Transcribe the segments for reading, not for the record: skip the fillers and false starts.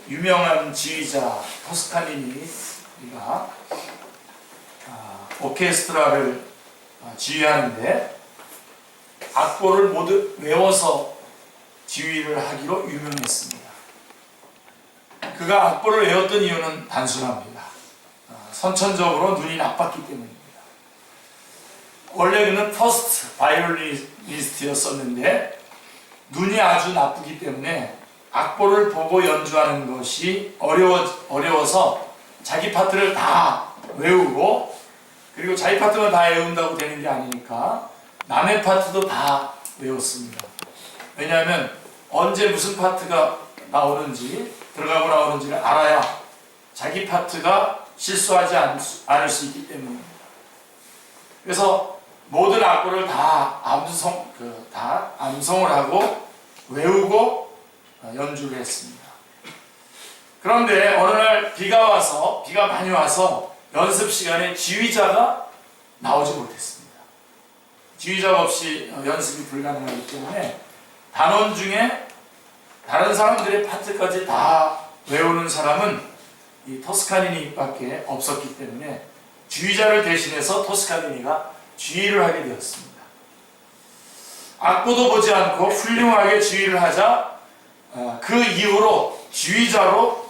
유명한 지휘자 토스카니니가 오케스트라를 지휘하는데 악보를 모두 외워서 지휘를 하기로 유명했습니다. 그가 악보를 외웠던 이유는 단순합니다. 선천적으로 눈이 나빴기 때문입니다. 원래 그는 퍼스트 바이올리니스트였었는데 눈이 아주 나쁘기 때문에 악보를 보고 연주하는 것이 어려워서 자기 파트를 다 외우고, 그리고 자기 파트만 다 외운다고 되는 게 아니니까 남의 파트도 다 외웠습니다. 왜냐하면 언제 무슨 파트가 나오는지, 들어가고 나오는지를 알아야 자기 파트가 실수하지 않을 수 있기 때문입니다. 그래서 모든 악보를 다 암송을 하고 외우고 연주를 했습니다. 그런데 어느 날 비가 많이 와서 연습 시간에 지휘자가 나오지 못했습니다. 지휘자가 없이 연습이 불가능하기 때문에 단원 중에 다른 사람들의 파트까지 다 외우는 사람은 이 토스카니니밖에 없었기 때문에 지휘자를 대신해서 토스카니니가 지휘를 하게 되었습니다. 악보도 보지 않고 훌륭하게 지휘를 하자 그 이후로 지휘자로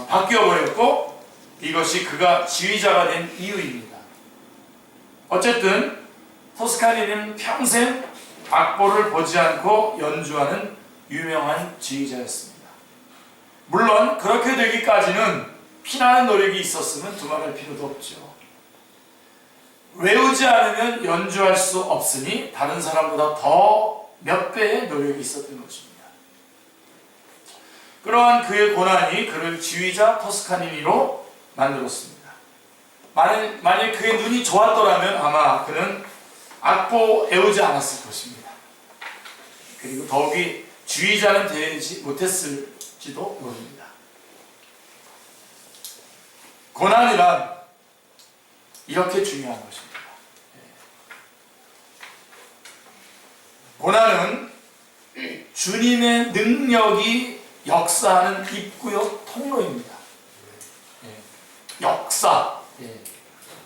바뀌어버렸고, 이것이 그가 지휘자가 된 이유입니다. 어쨌든 토스카니니는 평생 악보를 보지 않고 연주하는 유명한 지휘자였습니다. 물론 그렇게 되기까지는 피나는 노력이 있었으면 두말할 필요도 없죠. 외우지 않으면 연주할 수 없으니 다른 사람보다 더 몇 배의 노력이 있었던 것입니다. 그러한 그의 고난이 그를 지휘자 토스카니니로 만들었습니다. 만약 그의 눈이 좋았더라면 아마 그는 악보 외우지 않았을 것입니다. 그리고 더욱이 지휘자는 되지 못했을지도 모릅니다. 고난이란 이렇게 중요한 것입니다. 고난은 주님의 능력이 역사하는 입구요 통로입니다. 역사,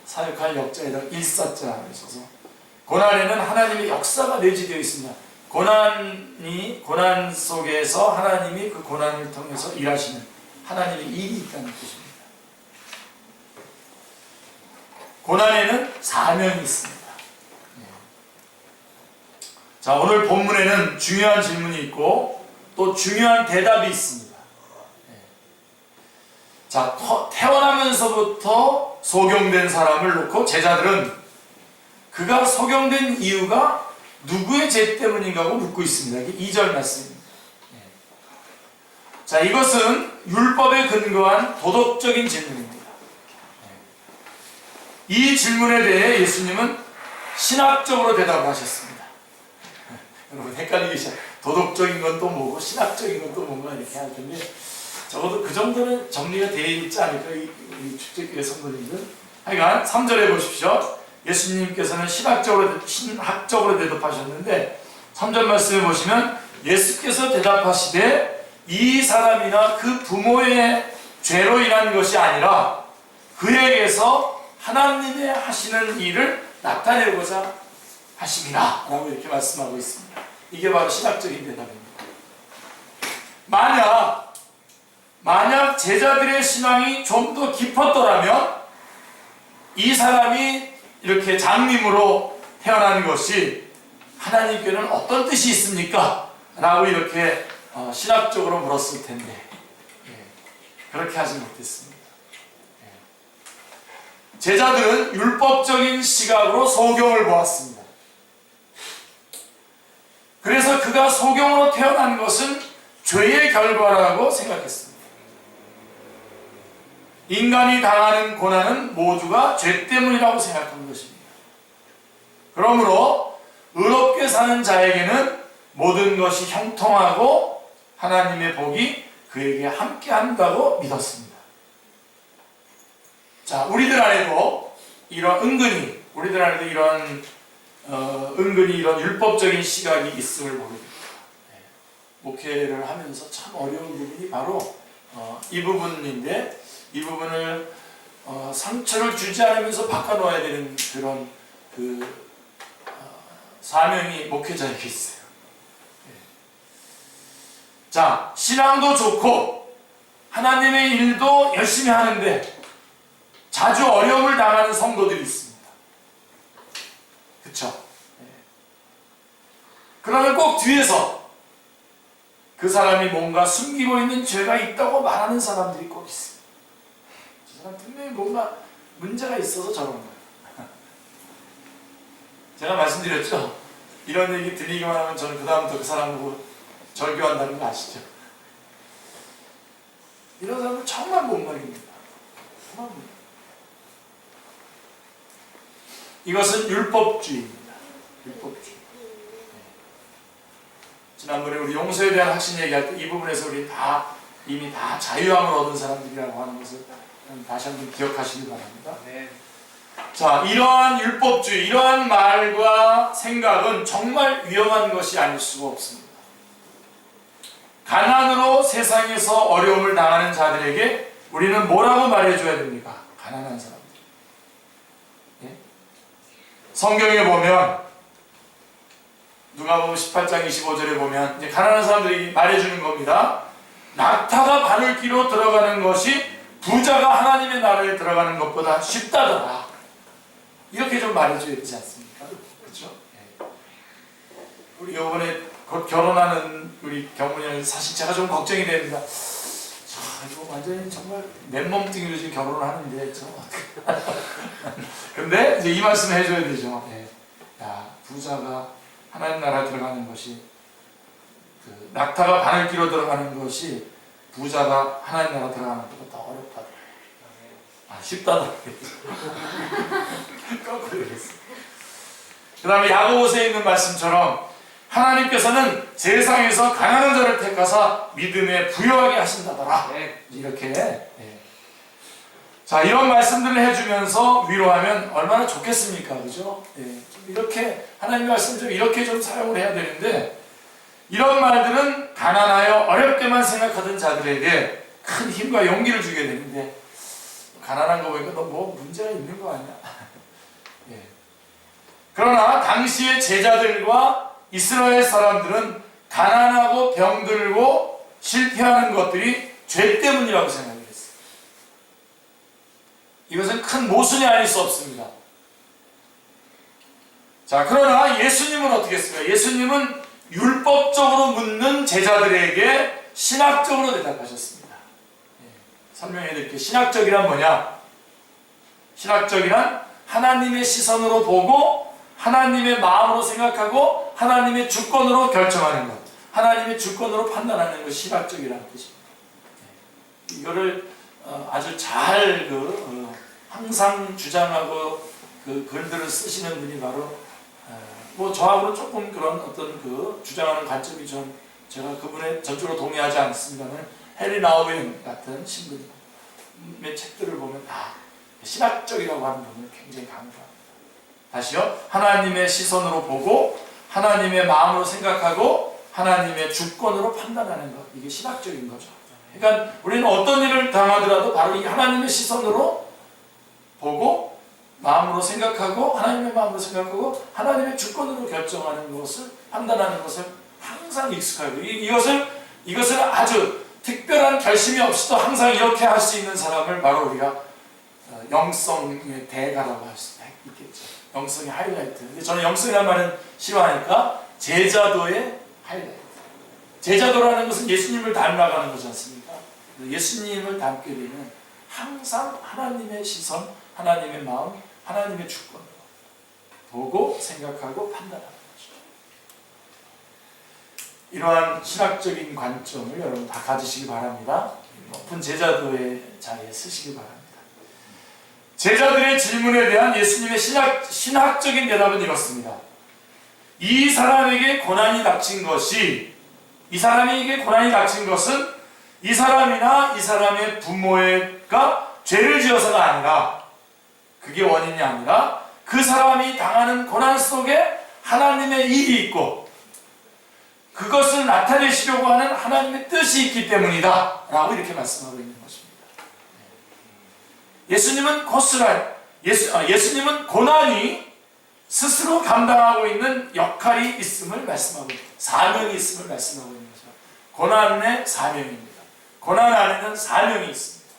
사역할 역자에다 일사자를 써서 고난에는 하나님의 역사가 내재되어 있습니다. 고난 속에서 하나님이 그 고난을 통해서 일하시는 하나님의 일이 있다는 뜻입니다. 고난에는 사명이 있습니다. 자, 오늘 본문에는 중요한 질문이 있고 또 중요한 대답이 있습니다. 자, 태어나면서부터 소경된 사람을 놓고 제자들은 그가 소경된 이유가 누구의 죄 때문인가 하고 묻고 있습니다. 이게 2절 말씀입니다. 자, 이것은 율법에 근거한 도덕적인 질문입니다. 이 질문에 대해 예수님은 신학적으로 대답을 하셨습니다. 여러분 헷갈리기 시작. 도덕적인 건 또 뭐고 신학적인 건 또 뭔가 이렇게 할 텐데, 적어도 그 정도는 정리가 되어 있지 않을까, 우리 축제교회 성도님들. 하여간 3절에 보십시오. 예수님께서는 신학적으로 대답하셨는데 3절 말씀에 보시면 예수께서 대답하시되 이 사람이나 그 부모의 죄로 인한 것이 아니라 그에게서 하나님의 하시는 일을 나타내고자 하심이라 라고 이렇게 말씀하고 있습니다. 이게 바로 신학적인 대답입니다. 만약 제자들의 신앙이 좀 더 깊었더라면 이 사람이 이렇게 장님으로 태어난 것이 하나님께는 어떤 뜻이 있습니까? 라고 이렇게 신학적으로 물었을 텐데 그렇게 하지 못했습니다. 제자들은 율법적인 시각으로 소경을 보았습니다. 그래서 그가 소경으로 태어난 것은 죄의 결과라고 생각했습니다. 인간이 당하는 고난은 모두가 죄 때문이라고 생각한 것입니다. 그러므로 의롭게 사는 자에게는 모든 것이 형통하고 하나님의 복이 그에게 함께 한다고 믿었습니다. 자, 우리들 안에도 은근히 이런 율법적인 시각이 있음을 보게 됩니다. 목회를 하면서 참 어려운 부분이 바로 이 부분인데, 이 부분을 상처를 주지 않으면서 바꿔놓아야 되는 그런 사명이 목회자에게 있어요. 자, 신앙도 좋고 하나님의 일도 열심히 하는데 자주 어려움을 당하는 성도들이 있습니다. 그렇죠? 그러면 꼭 뒤에서 그 사람이 뭔가 숨기고 있는 죄가 있다고 말하는 사람들이 꼭 있습니다. 저 사람 분명히 뭔가 문제가 있어서 저런 거예요. 제가 말씀드렸죠? 이런 얘기 들리기만 하면 저는 그 다음부터 그 사람 보고 절교한다는 거 아시죠? 이런 사람은 정말 못 말입니다. 정말 못 말입니다. 이것은 율법주의입니다. 율법주의. 지난번에 우리 용서에 대한 확신 얘기할 때 이 부분에서 우리 이미 다 자유함을 얻은 사람들이라고 하는 것을 다시 한번 기억하시기 바랍니다. 네. 자, 이러한 율법주의, 이러한 말과 생각은 정말 위험한 것이 아닐 수가 없습니다. 가난으로 세상에서 어려움을 당하는 자들에게 우리는 뭐라고 말해줘야 됩니까? 가난한 사람들. 예? 성경에 보면 누가복음 18장 25절에 보면 이제 가난한 사람들이 말해주는 겁니다. 낙타가 바늘귀로 들어가는 것이 부자가 하나님의 나라에 들어가는 것보다 쉽다더라. 이렇게 좀 말해줘야 되지 않습니까? 그렇죠? 예. 우리 이번에 곧 결혼하는 우리 경문이는 사실 제가 좀 걱정이 됩니다. 자, 이거 완전히 정말 맨몸뚱이로 지금 결혼을 하는데 근데 이제 이 말씀 해줘야 되죠. 예. 야, 부자가 하나님 나라에 들어가는 것이 낙타가 바늘귀로 들어가는 것이 부자가 하나님 나라 들어가는 것보다 더 어렵다. 쉽다더라. 거꾸로 그랬어. 그 다음에 야고보서에 있는 말씀처럼 하나님께서는 세상에서 가난한 자를 택하사 믿음에 부여하게 하신다더라. 이렇게. 자, 이런 말씀들을 해주면서 위로하면 얼마나 좋겠습니까? 그죠? 이렇게 하나님의 말씀을 좀 이렇게 좀 사용을 해야 되는데, 이런 말들은 가난하여 어렵게만 생각하던 자들에게 큰 힘과 용기를 주게 되는데, 가난한 거 보니까 너 뭐 문제가 있는 거 아니야? 예. 그러나 당시의 제자들과 이스라엘 사람들은 가난하고 병들고 실패하는 것들이 죄 때문이라고 생각을 했어요. 이것은 큰 모순이 아닐 수 없습니다. 자, 그러나 예수님은 어떻게 했습니까? 예수님은 율법적으로 묻는 제자들에게 신학적으로 대답하셨습니다. 설명해 드릴게요. 신학적이란 뭐냐? 신학적이란 하나님의 시선으로 보고 하나님의 마음으로 생각하고 하나님의 주권으로 결정하는 것, 하나님의 주권으로 판단하는 것이 신학적이라는 뜻입니다. 이거를 아주 잘 항상 주장하고 글들을 쓰시는 분이 바로 뭐 저하고는 조금 그런 어떤 주장하는 관점이 좀 제가 그분의 전적으로 동의하지 않습니다만 해리 나우엔 같은 신부님의 책들을 보면 다 신학적이라고 하는 부분을 굉장히 강조합니다. 다시요. 하나님의 시선으로 보고 하나님의 마음으로 생각하고 하나님의 주권으로 판단하는 것. 이게 신학적인 거죠. 그러니까 우리는 어떤 일을 당하더라도 바로 이 하나님의 시선으로 보고 마음으로 생각하고 하나님의 마음으로 생각하고 하나님의 주권으로 결정하는 것을 판단하는 것을 항상 익숙하고 이것을 아주 특별한 결심이 없이도 항상 이렇게 할 수 있는 사람을 바로 우리가 영성의 대가라고 할 수 있겠죠. 영성의 하이라이트. 근데 저는 영성이라는 말은 싫어하니까 제자도의 하이라이트. 제자도라는 것은 예수님을 닮아가는 거지 않습니까? 예수님을 닮게 되면 항상 하나님의 시선, 하나님의 마음, 하나님의 주권으로 보고 생각하고 판단하는 거죠. 이러한 신학적인 관점을 여러분 다 가지시기 바랍니다. 높은 제자도의 자리에 쓰시기 바랍니다. 제자들의 질문에 대한 예수님의 신학적인 대답은 이렇습니다. 이 사람에게 고난이 닥친 것은 이 사람이나 이 사람의 부모가 죄를 지어서가 아니라, 그게 원인이 아니라 그 사람이 당하는 고난 속에 하나님의 일이 있고 그것을 나타내시려고 하는 하나님의 뜻이 있기 때문이다 라고 이렇게 말씀하고 있는 것입니다. 예수님은 고난이 스스로 감당하고 있는 역할이 있음을 말씀하고 있습니다. 사명이 있음을 말씀하고 있는 거죠. 고난의 사명입니다. 고난 안에는 사명이 있습니다.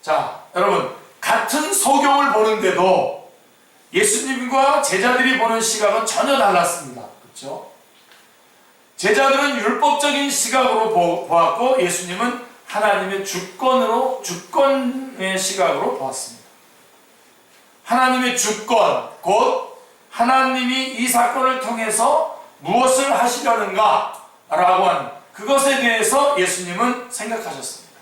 자, 여러분, 같은 소경을 보는데도 예수님과 제자들이 보는 시각은 전혀 달랐습니다. 그렇죠? 제자들은 율법적인 시각으로 보았고 예수님은 하나님의 주권의 시각으로 보았습니다. 하나님의 주권, 곧 하나님이 이 사건을 통해서 무엇을 하시려는가 라고 하는 그것에 대해서 예수님은 생각하셨습니다.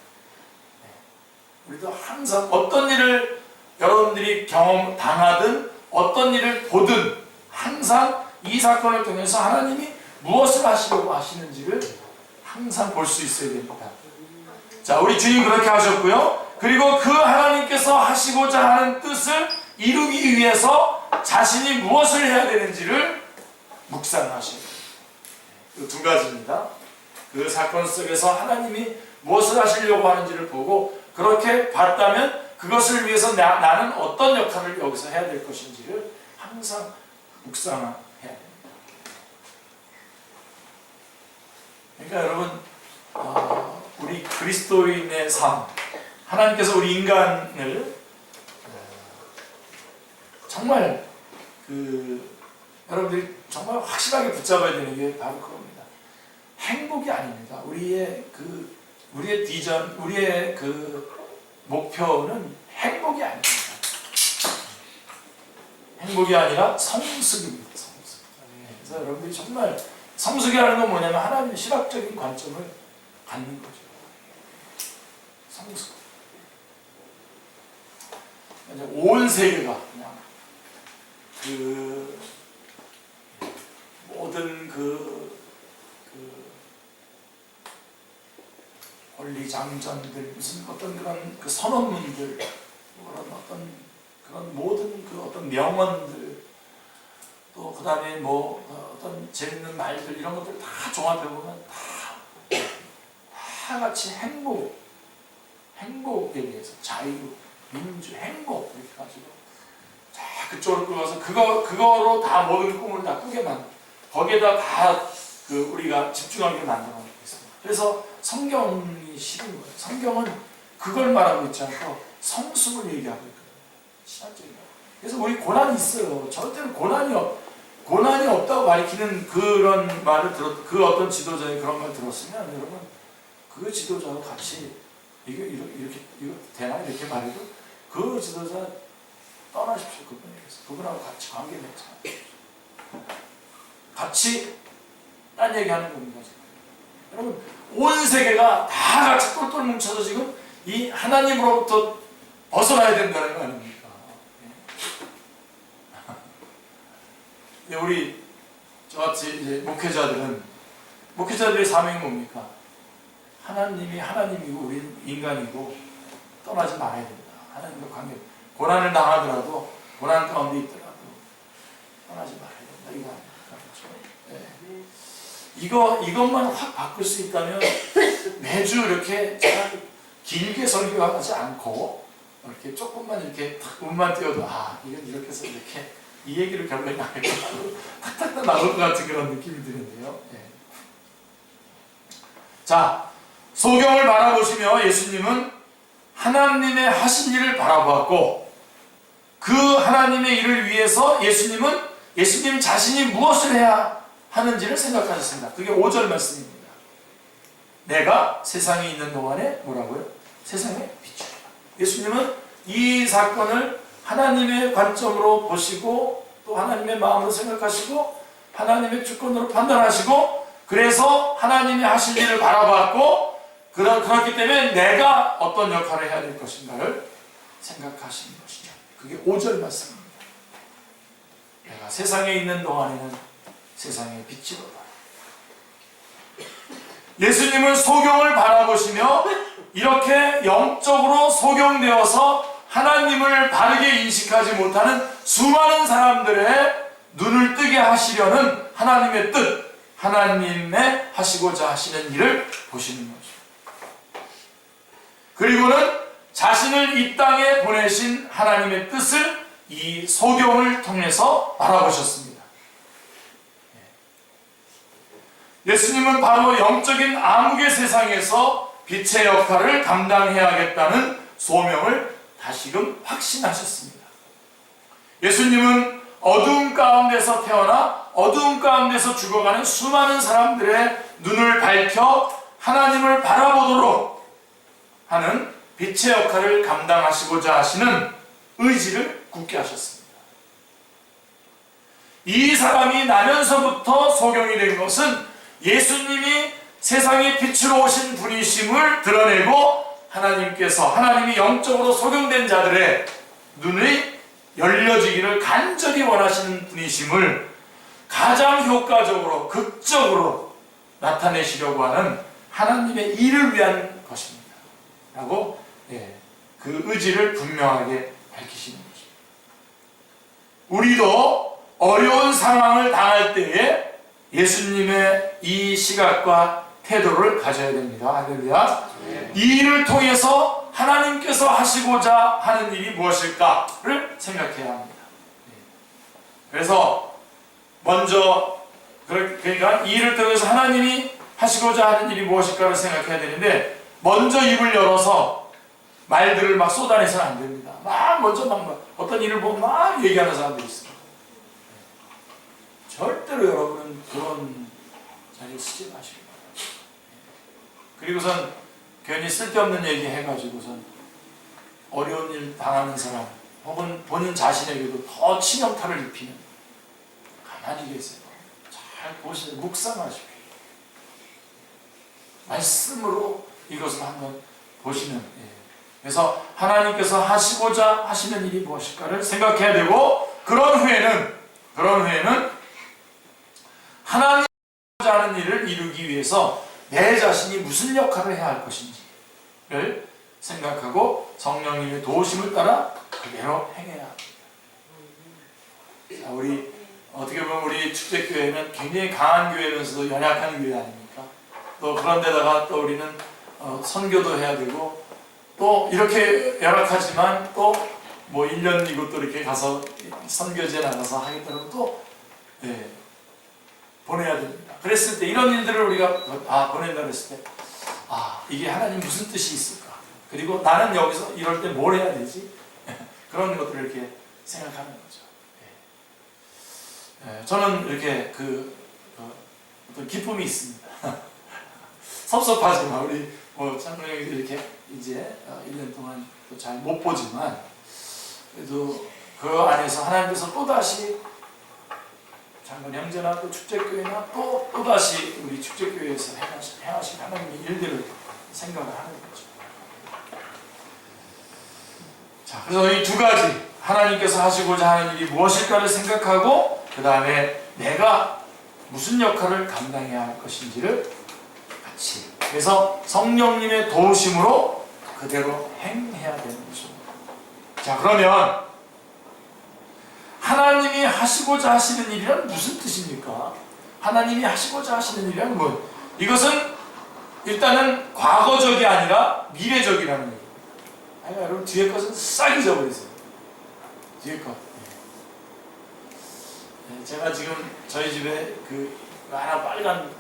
우리도 항상 어떤 일을 여러분들이 당하든 어떤 일을 보든 항상 이 사건을 통해서 하나님이 무엇을 하시려고 하시는지를 항상 볼 수 있어야 됩니다. 자, 우리 주님 그렇게 하셨고요. 그리고 그 하나님께서 하시고자 하는 뜻을 이루기 위해서 자신이 무엇을 해야 되는지를 묵상하셔야 됩니다. 이 두 가지입니다. 그 사건 속에서 하나님이 무엇을 하시려고 하는지를 보고 그렇게 봤다면 그것을 위해서 나는 어떤 역할을 여기서 해야 될 것인지를 항상 묵상해야 됩니다. 그러니까 여러분, 우리 그리스도인의 삶, 하나님께서 우리 인간을 정말 여러분들이 정말 확실하게 붙잡아야 되는 게 바로 그겁니다. 행복이 아닙니다. 우리의 비전, 우리의 목표는 행복이 아닙니다. 행복이 아니라 성숙입니다. 성숙. 그래서 여러분들이 정말 성숙이라는 건 뭐냐면 하나님의 신학적인 관점을 갖는 거죠. 성숙. 온 세계가 그냥 모든 권리장전들, 무슨 어떤 그런 선언문들, 그런 모든 어떤 명언들, 또 그 다음에 어떤 재밌는 말들, 이런 것들 다 종합해보면 다 같이 행복에 대해서 자유, 민주, 행복 이렇게 가지고 자 그쪽으로 끌어서 그거로 다 모든 꿈을 다 꾸게 거기에다 다 우리가 집중하게 만들어 놓고 있습니다. 그래서 성경이 싫은 거예요. 성경은 그걸 말하고 있지 않고 성숙을 얘기하고 있거든요. 신학적인. 그래서 우리 고난이 있어요. 절대로 고난이 없다고 가리키는 그런 말을 그 어떤 지도자의 그런 말 들었으면 여러분 그 지도자와 같이 이거 되나 이렇게 말해도 그 지도자 떠나십시오. 그분하고 같이 관계 맺자. 같이 딴 얘기하는 겁니다. 지금. 여러분 온 세계가 다 같이 똘똘 뭉쳐서 지금 이 하나님으로부터 벗어나야 된다는 거 아닙니까? 우리 저같이 이제 목회자들의 사명이 뭡니까? 하나님이 하나님이고 우리는 인간이고 떠나지 말아야 된다. 하나님과 관계, 고난을 당하더라도 고난 가운데 있더라도 떠나지 말아야 된다. 이거 아닙니까? 그렇죠? 네. 이것만 확 바꿀 수 있다면 매주 이렇게 길게 설교하지 않고 이렇게 조금만 이렇게 운만 띄워도 이건 이렇게 해서 이렇게 이 얘기를 결국에 나오고 탁탁탁 나올 것 같은 그런 느낌이 드는데요. 네. 자, 소경을 바라보시며 예수님은 하나님의 하신 일을 바라보았고 그 하나님의 일을 위해서 예수님 자신이 무엇을 해야 하는지를 생각하셨습니다. 그게 5절 말씀입니다. 내가 세상에 있는 동안에 뭐라고요? 세상의 빛이다. 예수님은 이 사건을 하나님의 관점으로 보시고 또 하나님의 마음으로 생각하시고 하나님의 주권으로 판단하시고 그래서 하나님이 하실 일을 바라봤고 그렇기 때문에 내가 어떤 역할을 해야 될 것인가를 생각하시는 것이죠. 그게 5절 말씀입니다. 내가 세상에 있는 동안에는 세상의 빛이로다. 예수님은 소경을 바라보시며 이렇게 영적으로 소경되어서 하나님을 바르게 인식하지 못하는 수많은 사람들의 눈을 뜨게 하시려는 하나님의 뜻, 하나님의 하시고자 하시는 일을 보시는 거죠. 그리고는 자신을 이 땅에 보내신 하나님의 뜻을 이 소경을 통해서 알아보셨습니다. 예수님은 바로 영적인 암흑의 세상에서 빛의 역할을 감당해야겠다는 소명을 다시금 확신하셨습니다. 예수님은 어두움 가운데서 태어나 어두움 가운데서 죽어가는 수많은 사람들의 눈을 밝혀 하나님을 바라보도록 하는 빛의 역할을 감당하시고자 하시는 의지를 굳게 하셨습니다. 이 사람이 나면서부터 소경이 된 것은 예수님이 세상의 빛으로 오신 분이심을 드러내고 하나님이 영적으로 소경된 자들의 눈이 열려지기를 간절히 원하시는 분이심을 가장 효과적으로 극적으로 나타내시려고 하는 하나님의 일을 위한 것입니다 라고 그 의지를 분명하게 밝히시는 것입니다. 우리도 어려운 상황을 당할 때에 예수님의 이 시각과 태도를 가져야 됩니다. 할렐루야. 이 일을 통해서 하나님께서 하시고자 하는 일이 무엇일까를 생각해야 합니다. 그래서 먼저 그러니까 이 일을 통해서 하나님이 하시고자 하는 일이 무엇일까를 생각해야 되는데, 먼저 입을 열어서 말들을 막 쏟아내서는 안 됩니다. 먼저 어떤 일을 보면 막 얘기하는 사람들이 있습니다. 절대로 여러분은 그런 자리에 쓰지 마시고, 그리고선 괜히 쓸데없는 얘기 해가지고선 어려운 일 당하는 사람 혹은 본인 자신에게도 더 치명타를 입히는, 가만히 계세요. 잘 보시고 묵상하십시오. 말씀으로 이것을 한번 보시는, 그래서 하나님께서 하시고자 하시는 일이 무엇일까를 생각해야 되고, 그런 후에는 하나님이 하고자 하는 일을 이루기 위해서 내 자신이 무슨 역할을 해야 할 것인지를 생각하고 성령님의 도우심을 따라 그대로 행해야 합니다. 자, 우리 어떻게 보면 우리 축제교회는 굉장히 강한 교회면서도 연약한 교회 아닙니까? 또 그런데다가 또 우리는 선교도 해야 되고, 또 이렇게 열악하지만 또 뭐 1년 이것도 이렇게 가서 선교지에 나가서 하겠다면 또 보내야 됩니다. 그랬을 때 이런 일들을 우리가 보낸다 그랬을 때 이게 하나님 무슨 뜻이 있을까? 그리고 나는 여기서 이럴 때 뭘 해야 되지? 그런 것들을 이렇게 생각하는 거죠. 저는 이렇게 어떤 기쁨이 있습니다. 섭섭하지만 우리 장로님이 이렇게 이제 1년 동안 잘 못 보지만, 그래도 그 안에서 하나님께서 또다시 장군 형제나 또 축제교회나 또다시 우리 축제교회에서 행하신 하나님의 일들을 생각을 하는 거죠. 자, 그래서 이 두 가지, 하나님께서 하시고자 하는 일이 무엇일까를 생각하고, 그 다음에 내가 무슨 역할을 감당해야 할 것인지를 같이, 그래서 성령님의 도우심으로 그대로 행해야 되는 것입니다. 자, 그러면 하나님이 하시고자 하시는 일이란 무슨 뜻입니까? 하나님이 하시고자 하시는 일이란 뭐? 이것은 일단은 과거적이 아니라 미래적이라는 얘기예요. 여러분 뒤에 것은 싹 잊어버리세요. 뒤에 것. 제가 지금 저희 집에 하나 빨간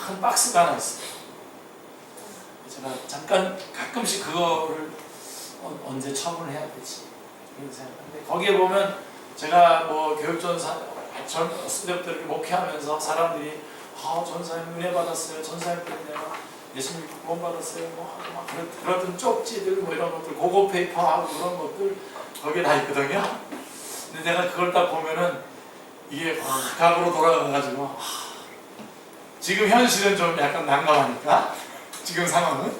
큰 박스가 하나 있어요. 제가 잠깐 가끔씩 그거를 언제 처분을 해야 되지 그런 생각하는데, 거기에 보면 제가 교육전사 수렵들 목회하면서 사람들이 전사님 은혜 받았어요, 전사님 때문에 예수님 구원 받았어요, 막 그랬던 쪽지들 이런 것들, 고고 페이퍼하고 그런 것들 거기에 다 있거든요. 근데 내가 그걸 딱 보면은 이게 과거로 돌아가가지고 지금 현실은 좀 약간 난감하니까, 지금 상황은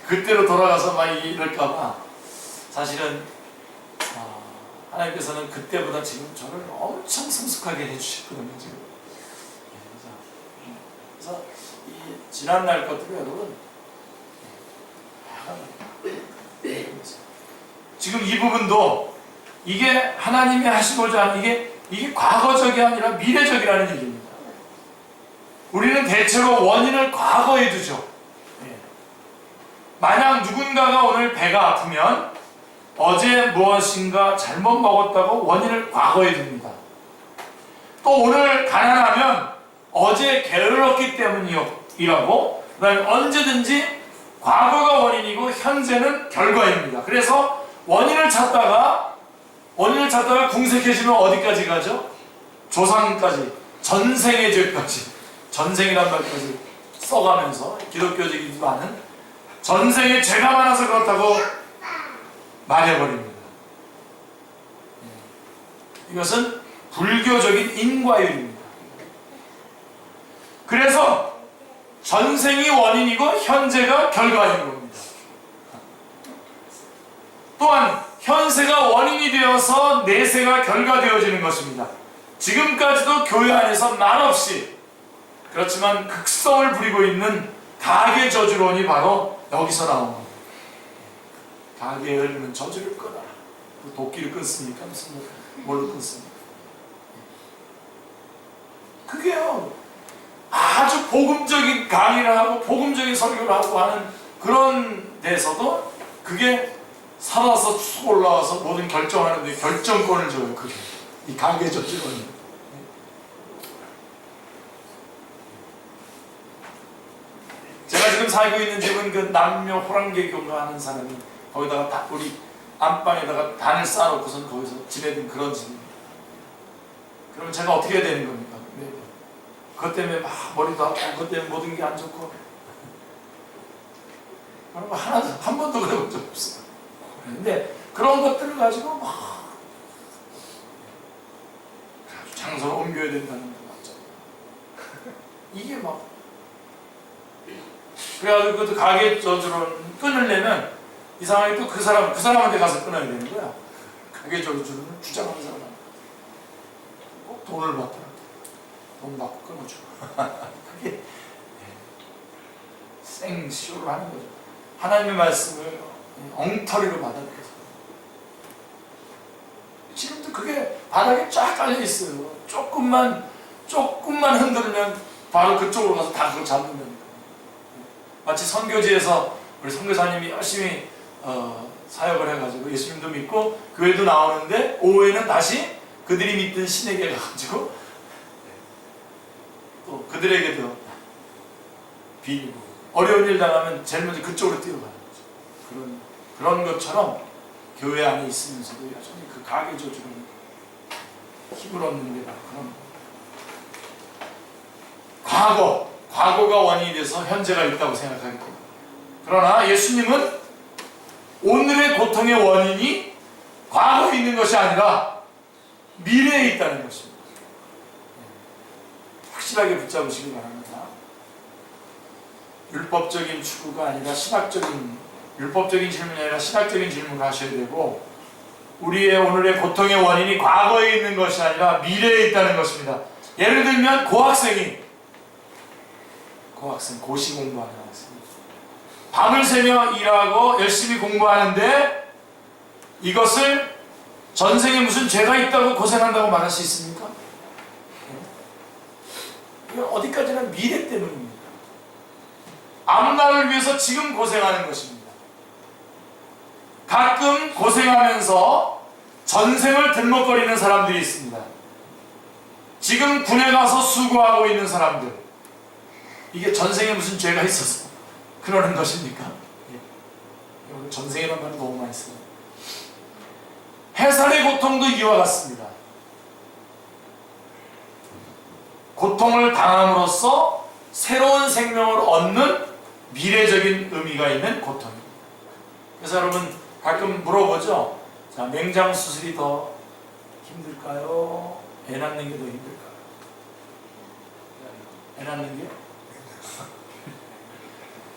그때로 돌아가서 막 이럴까봐 사실은 하나님께서는 그때보다 지금 저를 엄청 성숙하게 해주셨거든요. 지금. 그래서 이 지난날 것들을 여러분 지금 이 부분도 이게 하나님이 하시고자 하는, 이게 이게 과거적이 아니라 미래적이라는 얘기입니다. 우리는 대체로 원인을 과거에 두죠. 만약 누군가가 오늘 배가 아프면 어제 무엇인가 잘못 먹었다고 원인을 과거에 둡니다. 또 오늘 가난하면 어제 게을렀기 때문이라고, 그 다음에 언제든지 과거가 원인이고 현재는 결과입니다. 그래서 원인을 찾다가 궁색해지면 어디까지 가죠? 조상까지, 전생의 죄까지, 전생이란 말까지 써가면서 기독교적이지도 않은 전생에 죄가 많아서 그렇다고 말해버립니다. 이것은 불교적인 인과율입니다. 그래서 전생이 원인이고 현재가 결과인 겁니다. 또한 현세가 원인이 되어서 내세가 결과되어지는 것입니다. 지금까지도 교회 안에서 말없이, 그렇지만 극성을 부리고 있는 가계 저주론이 바로 여기서 나온 겁니다. 가계에 흐르는 저주를 끊어라. 도끼를 끊습니까? 무슨 뭘로 끊습니까? 그게요, 아주 복음적인 강의를 하고 복음적인 설교를 하고 하는 그런 데서도 그게 살아서 쭉 올라와서 모든 결정하는데 결정권을 줘요. 그게 이 가계 저주론이. 제가 지금 살고 있는 집은 그 남녀 호랑개교인가 하는 사람이 거기다가 우리 안방에다가 단을 쌓아놓고선 거기서 지내던 그런 집입니다. 그럼 제가 어떻게 해야 되는 겁니까? 네. 그것 때문에 막 머리도 아프고 그것 때문에 모든 게 안 좋고, 그런 거 하나도 한 번도 그래본 적 없어요. 근데 그런 것들을 가지고 막 장소를 옮겨야 된다는 거 맞죠? 이게 막 그래가지고 그것도 가계 저주를 끊으려면 이상하게 또 그 사람한테 가서 끊어야 되는 거야. 가계 저주를 주장하는 사람 꼭 돈을 받더라. 돈 받고 끊어줘. 그게 생쇼를 하는 거죠. 하나님의 말씀을 엉터리로 받아들여서. 지금도 그게 바닥에 쫙 깔려 있어요. 조금만 흔들면 바로 그쪽으로 가서 다 그걸 잡는다니까. 마치 선교지에서 우리 선교사님이 열심히 사역을 해가지고 예수님도 믿고 교회도 나오는데 오후에는 다시 그들이 믿던 신에게 가가지고 또 그들에게도 비리고 어려운 일 당하면 제일 먼저 그쪽으로 뛰어가는 거죠. 그런 것처럼 교회 안에 있으면서도 여전히 그 가계 저주를 힘을 얻는 게 바로 그런 과거가 원인이 돼서 현재가 있다고 생각하기 때문에. 그러나 예수님은 오늘의 고통의 원인이 과거에 있는 것이 아니라 미래에 있다는 것입니다. 확실하게 붙잡으시기 바랍니다. 율법적인 추구가 아니라 율법적인 질문이 아니라 신학적인 질문을 하셔야 되고, 우리의 오늘의 고통의 원인이 과거에 있는 것이 아니라 미래에 있다는 것입니다. 예를 들면 고시 공부하는 학생, 밤을 새며 일하고 열심히 공부하는데 이것을 전생에 무슨 죄가 있다고 고생한다고 말할 수 있습니까? 이건 어디까지나 미래 때문입니다. 앞날을 위해서 지금 고생하는 것입니다. 가끔 고생하면서 전생을 들먹거리는 사람들이 있습니다. 지금 군에 가서 수고하고 있는 사람들, 이게 전생에 무슨 죄가 있어서 그러는 것입니까? 오늘 전생이라는 말을 너무 많이 써요. 해살의 고통도 이와 같습니다. 고통을 당함으로써 새로운 생명을 얻는 미래적인 의미가 있는 고통입니다. 그래서 여러분 가끔 물어보죠. 자, 맹장 수술이 더 힘들까요? 애 낳는 게 더 힘들까요? 애 낳는 게?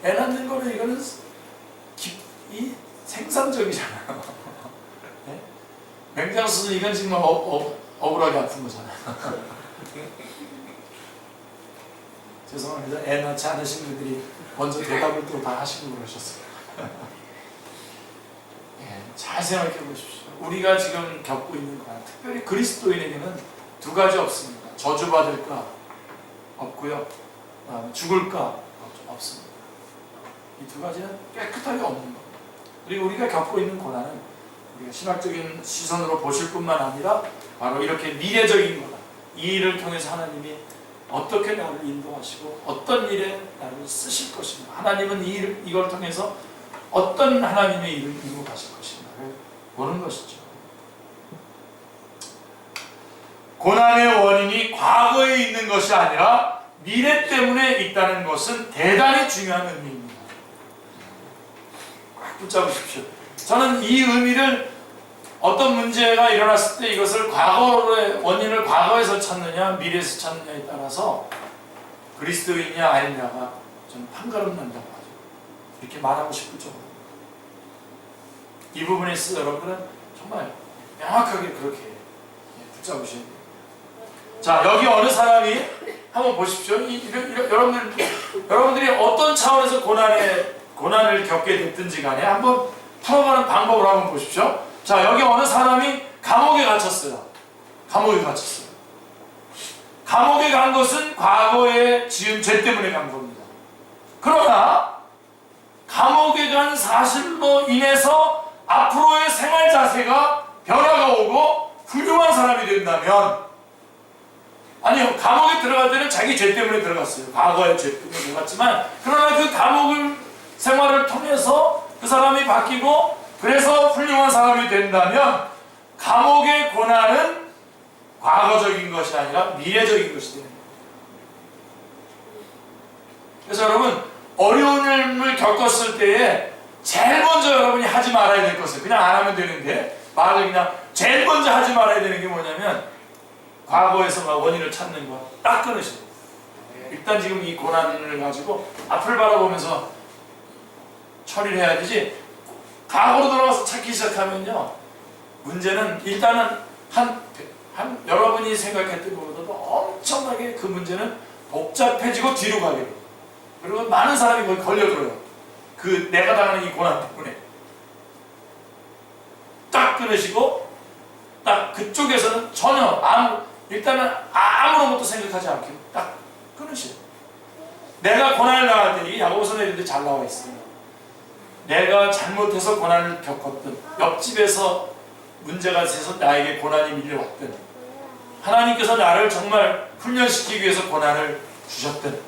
애 낳는 거는 이거는 생산적이잖아요. 네? 맹장 수술 이건 지금 억울하게 아픈 거잖아요. 죄송합니다. 애 낳지 않으신 분들이 먼저 대답을 또 다 하시고 그러셨어요. 네, 잘 생각해 보십시오. 우리가 지금 겪고 있는 거, 특별히 그리스도인에게는 두 가지 없습니다. 저주받을까 없고요. 죽을까 없습니다. 이 두 가지는 깨끗하게 없는 겁니다. 그리고 우리가 겪고 있는 고난은 우리가 신학적인 시선으로 보실 뿐만 아니라 바로 이렇게 미래적인 거다. 이 일을 통해서 하나님이 어떻게 나를 인도하시고 어떤 일에 나를 쓰실 것인가, 하나님은 이걸 통해서 어떤 하나님의 일을 이루어 가실 것인가를 보는 것이죠. 고난의 원인이 과거에 있는 것이 아니라 미래 때문에 있다는 것은 대단히 중요한 의미입니다. 꽉 붙잡으십시오. 저는 이 의미를 어떤 문제가 일어났을 때 이것을 과거의 원인을 과거에서 찾느냐 미래에서 찾느냐에 따라서 그리스도인이냐 아니냐가 저는 판가름 난다고 하죠. 이렇게 말하고 싶을 정도로 이 부분에 있어서 여러분은 정말 명확하게 그렇게 붙잡으셔야 돼요. 자, 여기 어느 사람이 한번 보십시오. 여러분들이 어떤 차원에서 고난을 겪게 됐든지 간에 한번 풀어가는 방법을 한번 보십시오. 자, 여기 어느 사람이 감옥에 갇혔어요. 감옥에 갇혔어요. 감옥에 간 것은 과거에 지은 죄 때문에 간 겁니다. 그러나 감옥에 간 사실로 인해서 앞으로의 생활 자세가 변화가 오고 훌륭한 사람이 된다면, 아니요, 감옥에 들어갈 때는 자기 죄 때문에 들어갔어요. 과거의 죄 때문에 들어갔지만, 그러나 그 감옥 생활을 통해서 그 사람이 바뀌고 그래서 훌륭한 사람이 된다면 감옥의 고난은 과거적인 것이 아니라 미래적인 것이 되는 거예요. 그래서 여러분, 어려움을 겪었을 때에 제일 먼저 여러분이 하지 말아야 될 것을, 그냥 안 하면 되는데 말을 그냥 제일 먼저 하지 말아야 되는 게 뭐냐면, 과거에서 원인을 찾는 거 딱 끊으셔야 돼요. 일단 지금 이 고난을 가지고 앞을 바라보면서 처리를 해야 되지, 과거로 돌아가서 찾기 시작하면요, 문제는 일단은 여러분이 생각했던 것보다도 엄청나게 그 문제는 복잡해지고 뒤로 가게 돼요. 그리고 많은 사람이 거기 걸려들어요. 그 내가 당하는 이 고난 때문에. 딱 끊으시고 딱 그쪽에서는 전혀 일단은 아무런 것도 생각하지 않게 딱 끊으셔요. 내가 고난을 당할 때, 이 야고보서에 이런데 잘 나와 있어요. 내가 잘못해서 고난을 겪었든, 옆집에서 문제가 있어서 나에게 고난이 밀려왔든, 하나님께서 나를 정말 훈련시키기 위해서 고난을 주셨든,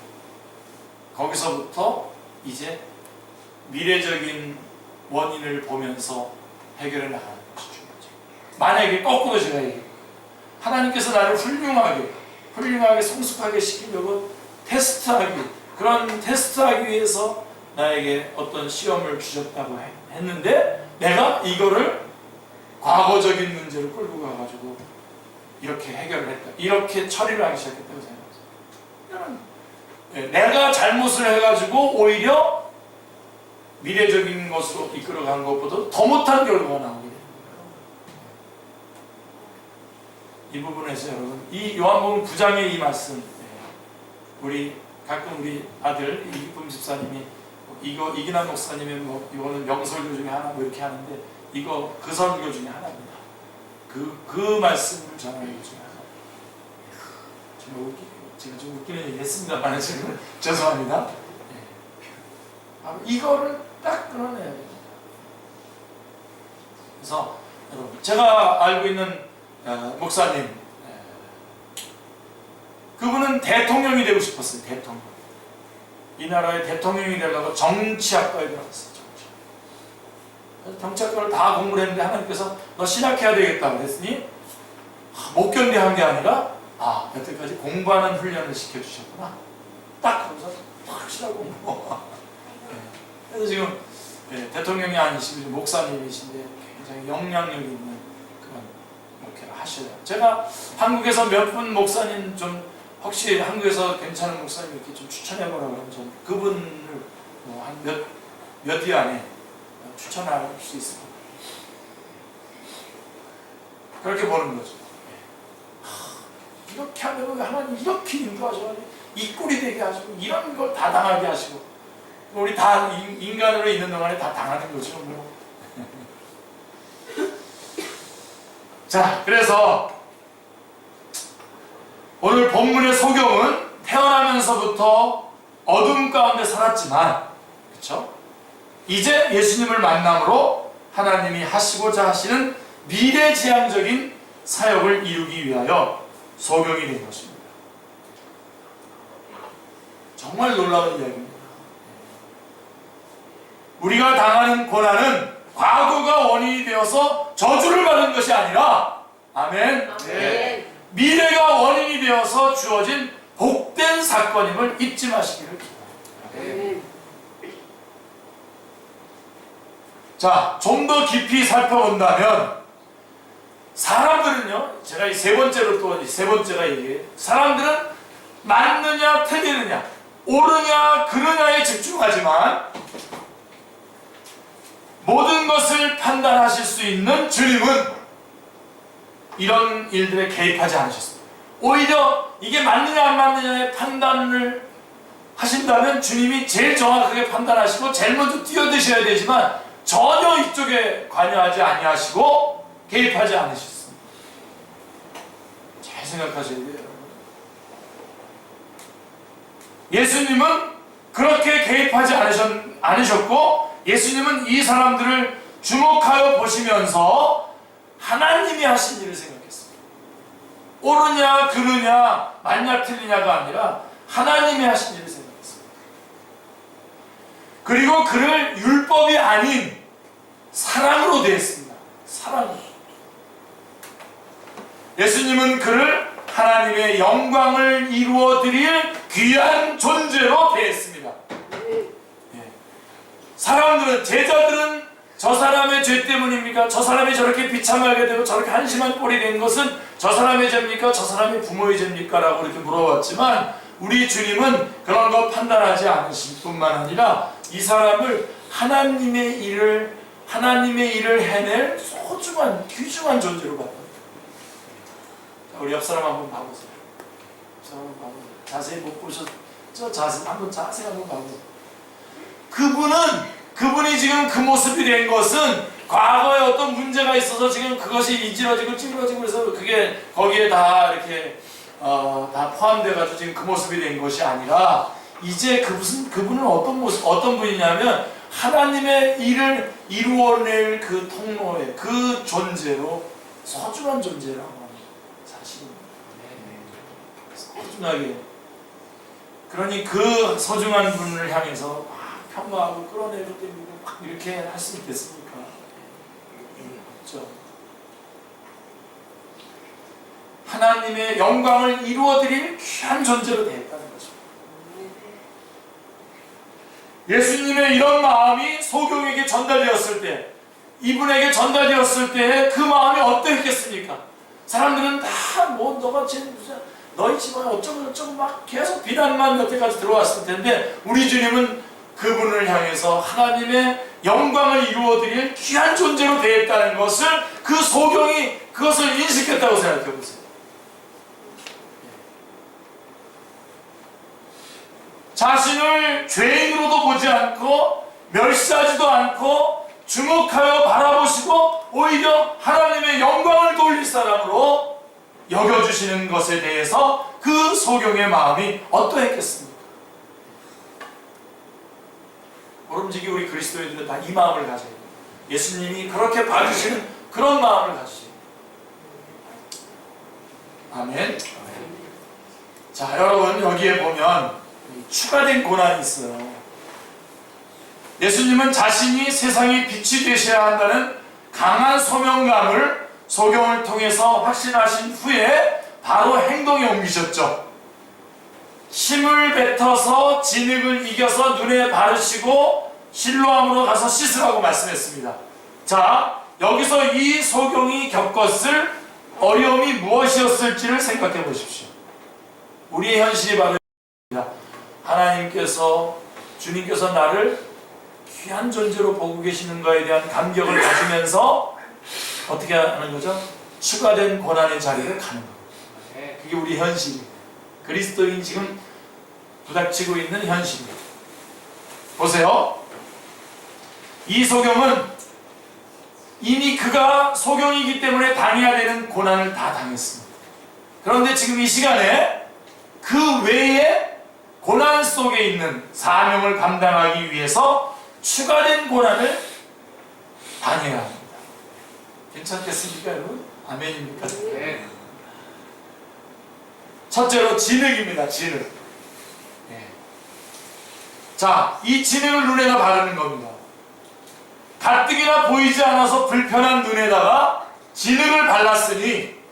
거기서부터 이제 미래적인 원인을 보면서 해결해 나가는 것이 중요하죠. 만약에 거꾸로 제가 얘기해요. 하나님께서 나를 훌륭하게 성숙하게 시키려고 그런 테스트하기 위해서 나에게 어떤 시험을 주셨다고 했는데, 내가 이거를 과거적인 문제를 끌고 가가지고 이렇게 해결을 했다, 이렇게 처리를 하기 시작했다고 생각합니다. 내가 잘못을 해가지고 오히려 미래적인 것으로 이끌어간 것보다 더 못한 결과가 나오게 됩니다. 이 부분에서 여러분, 이 요한복음 9장의 이 말씀, 가끔 우리 아들 이기쁨 집사님이 이기남 목사님의 이거는 명설교 중에 하나 이렇게 하는데, 이거 그 설교 중에 하나입니다. 그 말씀을 전하는 것 중에 하나. 제가 좀 웃기는 얘기 했습니다만 지금 죄송합니다. 이거를 딱 끊어내야 됩니다. 그래서 여러분, 제가 알고 있는 목사님, 그분은 대통령이 되고 싶었어요. 대통령. 이 나라의 대통령이 되려고 정치학과에 들어갔어요. 정치학과를 다 공부를 했는데 하나님께서 너 신학해야 되겠다 그랬으니 못 견뎌한 게 아니라 여태까지 공부하는 훈련을 시켜주셨구나. 딱 거기서 확실하고 공부. 그래서 지금 대통령이 아니시고 목사님이신데 굉장히 영향력 있는 그런 목회를 하셔요. 제가 한국에서 몇 분 목사님 좀 혹시 한국에서 괜찮은 목사님 이렇게 좀 추천해보라 그러면 전 그분을 한 몇 위 안에 추천할 수 있을 겁니다. 그렇게 보는 거죠. 이렇게 하면 하나님 이렇게 인도하셔가지고 이 꼴이 되게 하시고 이런 걸 다 당하게 하시고, 우리 다 인간으로 있는 동안에 다 당하는 거죠. 뭐. 자, 그래서 오늘 본문의 소경은 태어나면서부터 어둠 가운데 살았지만, 그렇죠? 이제 예수님을 만남으로 하나님이 하시고자 하시는 미래지향적인 사역을 이루기 위하여 소경이 된 것입니다. 정말 놀라운 이야기입니다. 우리가 당하는 고난은 과거가 원인이 되어서 저주를 받은 것이 아니라, 아멘, 아멘. 미래가 원인이 되어서 주어진 복된 사건임을 잊지 마시기를 아멘. 자, 좀 더 깊이 살펴본다면 사람들은요, 제가 이 세 번째로 또 세 번째가 얘기해요. 사람들은 맞느냐 틀리느냐, 옳으냐 그르냐에 집중하지만 모든 것을 판단하실 수 있는 주님은 이런 일들에 개입하지 않으셨습니다. 오히려 이게 맞느냐 안 맞느냐의 판단을 하신다면 주님이 제일 정확하게 판단하시고 제일 먼저 뛰어드셔야 되지만 전혀 이쪽에 관여하지 아니하시고 개입하지 않으셨습니다. 잘 생각하셔야 돼요. 예수님은 그렇게 개입하지 않으셨고, 예수님은 이 사람들을 주목하여 보시면서 하나님이 하신 일을 생각했습니다. 옳으냐 그르냐 맞냐 틀리냐가 아니라 하나님이 하신 일을 생각했습니다. 그리고 그를 율법이 아닌 사랑으로 대했습니다. 사랑으로. 예수님은 그를 하나님의 영광을 이루어 드릴 귀한 존재로 대했습니다. 사람들은, 제자들은 저 사람의 죄 때문입니까? 저 사람이 저렇게 비참하게 되고 저렇게 한심한 꼴이 된 것은 저 사람의 죄입니까? 저 사람이 부모의 죄입니까? 라고 이렇게 물어봤지만 우리 주님은 그런 거 판단하지 않으실 뿐만 아니라 이 사람을 하나님의 일을 해낼 소중한 귀중한 존재로 봤다. 우리 옆 사람 한번 봐보세요. 옆 사람 한번 봐보세요. 자세히 못 보셨죠? 자세히 한번 봐보세요. 그분이 지금 그 모습이 된 것은 과거에 어떤 문제가 있어서 지금 그것이 이지러지고 찌그러지고 그래서 그게 거기에 다 이렇게 다 포함돼가지고 지금 그 모습이 된 것이 아니라 이제 그분은 어떤 분이냐면 하나님의 일을 이루어낼 그 통로에 그 존재로 소중한 존재라고 합니다. 사실은 소중하게. 그러니 그 소중한 분을 향해서 평가하고 끌어내고 때리고 막 이렇게 할 수 있겠습니까? 없죠. 하나님의 영광을 이루어드릴 귀한 존재로 되었다는 것입니다. 예수님의 이런 마음이 소경에게 전달되었을 때, 이분에게 전달되었을 때 그 마음이 어떠했겠습니까? 사람들은 다 뭐 너가 너희 집안에 어쩌고 막 계속 비난만 여태까지 들어왔을 텐데 우리 주님은 그분을 향해서 하나님의 영광을 이루어드릴 귀한 존재로 되었다는 것을 그 소경이 그것을 인식했다고 생각해 보세요. 자신을 죄인으로도 보지 않고 멸시하지도 않고 주목하여 바라보시고 오히려 하나님의 영광을 돌릴 사람으로 여겨주시는 것에 대해서 그 소경의 마음이 어떠했겠습니까? 모름지기 우리 그리스도인들은 다 이 마음을 가져야 돼요. 예수님이 그렇게 봐주시는 그런 마음을 가지셔야 돼요. 아멘. 자, 여러분 여기에 보면 추가된 고난이 있어요. 예수님은 자신이 세상의 빛이 되셔야 한다는 강한 소명감을 소경을 통해서 확신하신 후에 바로 행동에 옮기셨죠. 힘을 뱉어서 진흙을 이겨서 눈에 바르시고 실로암으로 가서 씻으라고 말씀했습니다. 자, 여기서 이 소경이 겪었을 어려움이 무엇이었을지를 생각해 보십시오. 우리의 현실이 바로 하나님께서, 주님께서 나를 귀한 존재로 보고 계시는 것에 대한 감격을 가지면서 어떻게 하는 거죠? 추가된 고난의 자리를 가는 거예요. 그게 우리 현실입니다. 그리스도인 지금 부닥치고 있는 현실입니다. 보세요. 이 소경은 이미 그가 소경이기 때문에 당해야 되는 고난을 다 당했습니다. 그런데 지금 이 시간에 그 외에 고난 속에 있는 사명을 감당하기 위해서 추가된 고난을 당해야 합니다. 괜찮겠습니까, 여러분? 아멘입니까? 네. 첫째로 진흙입니다. 진흙. 네. 자, 이 진흙을 눈에다 바르는 겁니다. 가뜩이나 보이지 않아서 불편한 눈에다가 진흙을 발랐으니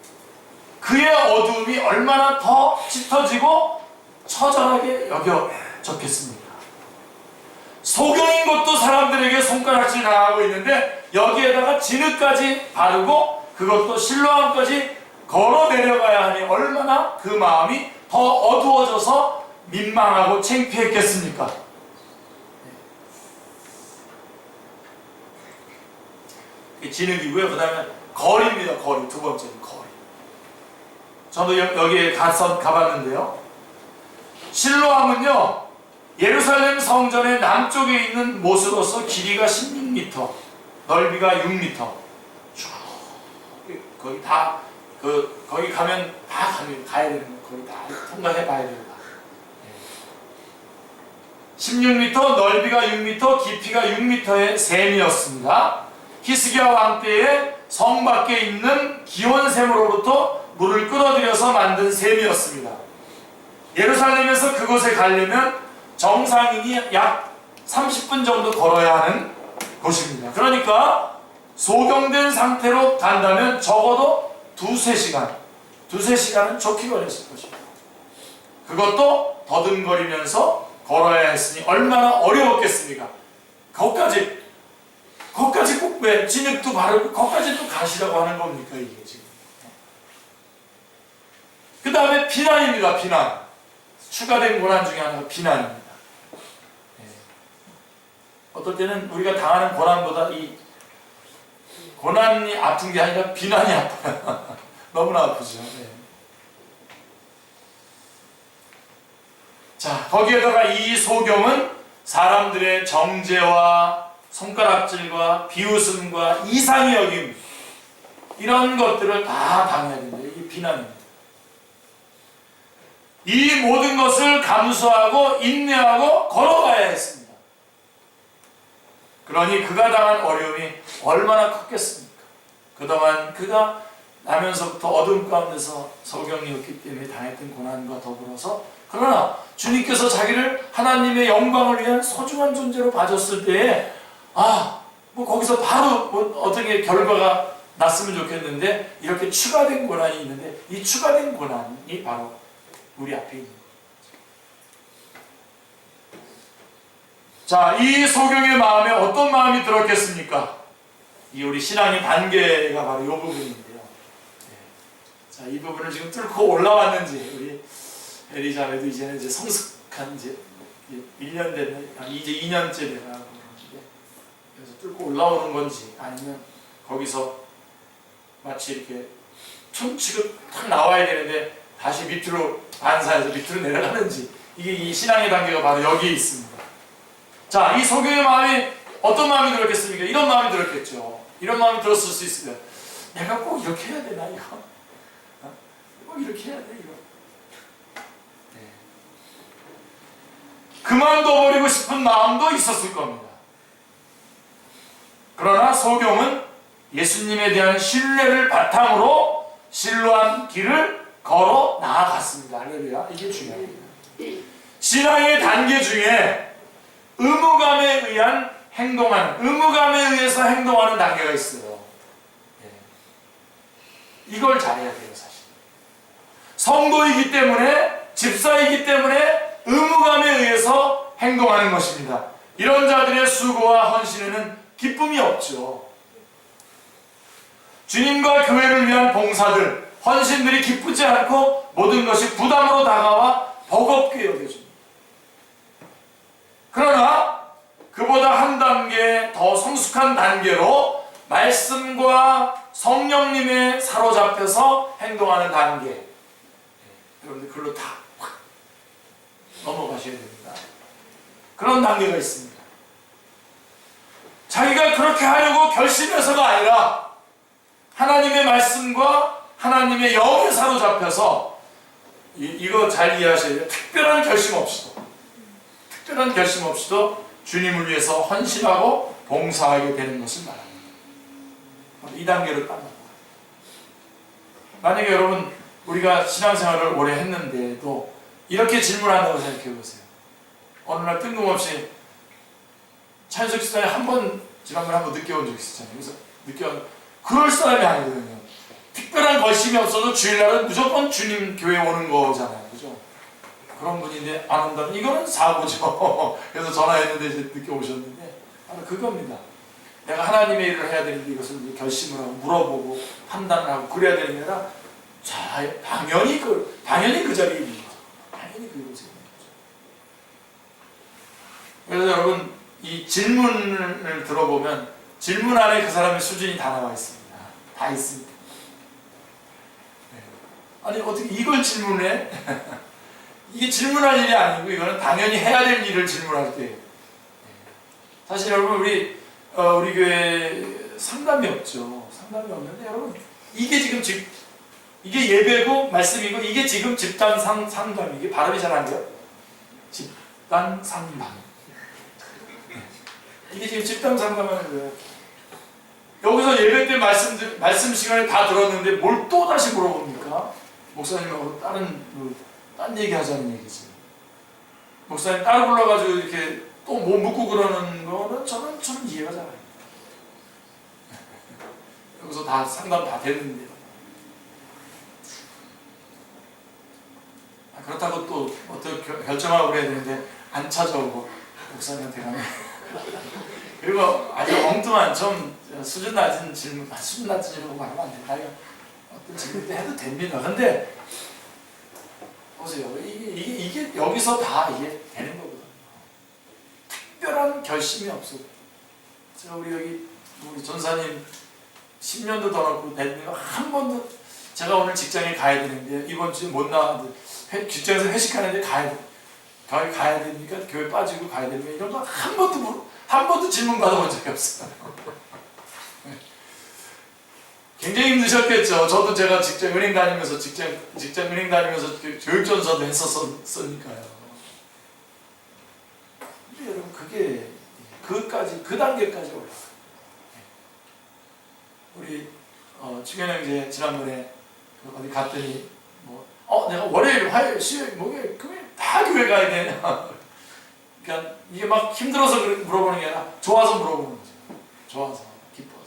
그의 어두움이 얼마나 더 짙어지고 처절하게 여겨졌겠습니까? 소경인 것도 사람들에게 손가락질 당하고 있는데 여기에다가 진흙까지 바르고 그것도 실로암까지 걸어 내려가야 하니 얼마나 그 마음이 더 어두워져서 민망하고 창피했겠습니까? 진흙이고요. 그 다음에 거리입니다. 거리. 두 번째는 거리. 저도 여기에 가봤는데요. 실로암은요, 예루살렘 성전의 남쪽에 있는 못으로서 길이가 16m, 넓이가 6m. 거기 다, 거기 가면 다 가야 되는 거예요. 거기 다 통과해 봐야 돼요. 16m, 넓이가 6m, 깊이가 6m의 샘이었습니다. 히스기야 왕 때에 성 밖에 있는 기온샘으로부터 물을 끌어들여서 만든 샘이었습니다. 예루살렘에서 그곳에 가려면 정상인이 약 30분 정도 걸어야 하는 곳입니다. 그러니까 소경된 상태로 간다면 적어도 두세 시간은 좋게 걸렸을 것입니다. 그것도 더듬거리면서 걸어야 했으니 얼마나 어려웠겠습니까? 거기까지 꼭 왜 진흙도 바르고 거기까지 또 가시라고 하는 겁니까, 이게 지금? 그 다음에 비난입니다. 비난. 추가된 고난 중에 하나가 비난입니다. 어떨 때는 우리가 당하는 고난보다 이 고난이 아픈 게 아니라 비난이 아파요. 너무나 아프죠. 자, 거기에다가 이 소경은 사람들의 정죄와 손가락질과 비웃음과 이상히 여김, 이런 것들을 다 당해야 된다. 이게 비난입니다. 이 모든 것을 감수하고 인내하고 걸어가야 했습니다. 그러니 그가 당한 어려움이 얼마나 컸겠습니까? 그동안 그가 나면서부터 어둠 가운데서 소경이었기 때문에 당했던 고난과 더불어서, 그러나 주님께서 자기를 하나님의 영광을 위한 소중한 존재로 봐줬을 때에 뭐 거기서 바로 뭐 어떻게 결과가 났으면 좋겠는데 이렇게 추가된 고난이 있는데 이 추가된 고난이 바로 우리 앞에 있는 거죠. 자, 이 소경의 마음에 어떤 마음이 들었겠습니까? 이 우리 신앙의 단계가 바로 이 부분인데요. 자, 이 부분을 지금 뚫고 올라왔는지 우리 엘리자베도 이제는 이제 성숙한 이제 1년 됐네, 이제 2년째 돼가고 그러는데, 그래서 뚫고 올라오는 건지 아니면 거기서 마치 이렇게 춤치고 탁 나와야 되는데 다시 밑으로 반사해서 밑으로 내려가는지, 이게 이 신앙의 단계가 바로 여기에 있습니다. 자, 이 소경의 마음이 어떤 마음이 들었겠습니까? 이런 마음이 들었겠죠. 이런 마음이 들었을 수 있어요. 내가 꼭 이렇게 해야 되나 이거? 꼭 이렇게 해야 돼 이거? 그만둬버리고 싶은 마음도 있었을 겁니다. 그러나 소경은 예수님에 대한 신뢰를 바탕으로 실로암 길을 걸어 나아갔습니다. 할렐루야. 이게 중요합니다. 신앙의 단계 중에 의무감에 의한 행동하는, 의무감에 의해서 행동하는 단계가 있어요. 이걸 잘해야 돼요, 사실. 성도이기 때문에, 집사이기 때문에 의무감에 의해서 행동하는 것입니다. 이런 자들의 수고와 헌신에는 기쁨이 없죠. 주님과 교회를 위한 봉사들, 헌신들이 기쁘지 않고 모든 것이 부담으로 다가와 버겁게 여겨집니다. 그러나 그보다 한 단계 더 성숙한 단계로 말씀과 성령님에 사로잡혀서 행동하는 단계, 여러분들 그걸로 다 넘어가셔야 됩니다. 그런 단계가 있습니다. 자기가 그렇게 하려고 결심해서가 아니라 하나님의 말씀과 하나님의 영에 사로잡혀서 이거 잘 이해하셔야 돼요. 특별한 결심 없이도 주님을 위해서 헌신하고 봉사하게 되는 것을 말합니다. 이 단계로 딱 맞다. 만약에 여러분 우리가 신앙생활을 오래 했는데도 이렇게 질문한다고 생각해 보세요. 어느 날 뜬금없이 찬석 식사에 지난번에 한번 늦게 온 적 있었잖아요. 그래서 늦게 온 그럴 사람이 아니거든요. 특별한 걸심이 없어도 주일날은 무조건 주님 교회 오는 거잖아요. 그죠? 그런 분인데 안 온다면 이거는 사고죠. 그래서 전화했는데 이제 늦게 오셨는데 바로 그겁니다. 내가 하나님의 일을 해야 되는데 이것을 결심을 하고 물어보고 판단을 하고 그래야 되는 게 아니라 당연히 그 자리에 있는 거죠. 당연히 그곳에 있는 거죠. 그래서 여러분 이 질문을 들어보면 질문 안에 그 사람의 수준이 다 나와 있습니다. 다 있습니다. 아니 어떻게 이걸 질문해? 이게 질문할 일이 아니고 이거는 당연히 해야 될 일을 질문할 때. 사실 여러분 우리 교회 상담이 없죠. 상담이 없는데 여러분 이게 지금 이게 예배고 말씀이고 이게 지금 집단 상담. 이게 발음이 잘 안 돼요. 집단 상담. 이게 지금 집단 상담하는 거예요. 여기서 예배 때 말씀 시간에 다 들었는데 뭘 또 다시 물어봅니까? 목사님하고 딴 얘기 하자는 얘기지. 목사님 따로 불러가지고 이렇게 또 뭐 묻고 그러는 거는 저는 이해가 잘 안 돼요. 여기서 다 상담 다 됐는데요. 그렇다고 또 어떻게 결정하고 그래야 되는데 안 찾아오고 목사님한테 가면 그리고 아주 엉뚱한 좀 수준 낮은 질문, 수준 낮은 질문 말하면 안 된다. 어떤 질문도 해도 됩니다. 근데 보세요. 이게 여기서 다 이게 되는 거거든요. 특별한 결심이 없어요. 제가 우리 전사님 10년도 더 넘고 됐는데 한 번도 제가 오늘 직장에 가야 되는데 이번 주에 못 나왔는데 직장에서 회식하는데 가야 되니까 교회 빠지고 가야 되니까 이런 거 한 번도 질문 받아본 적이 없어요. 굉장히 힘드셨겠죠. 저도 제가 직장 은행 다니면서 교육전서도 했었으니까요. 근데 여러분 그게 그 단계까지 올라가요. 우리 주경 형제 지난번에 어디 갔더니 내가 월요일, 화요일, 수요일, 목요일, 금요일 다 교회 가야 되냐. 그러니까 이게 막 힘들어서 물어보는 게 아니라 좋아서 물어보는 거죠. 좋아서, 기뻐서.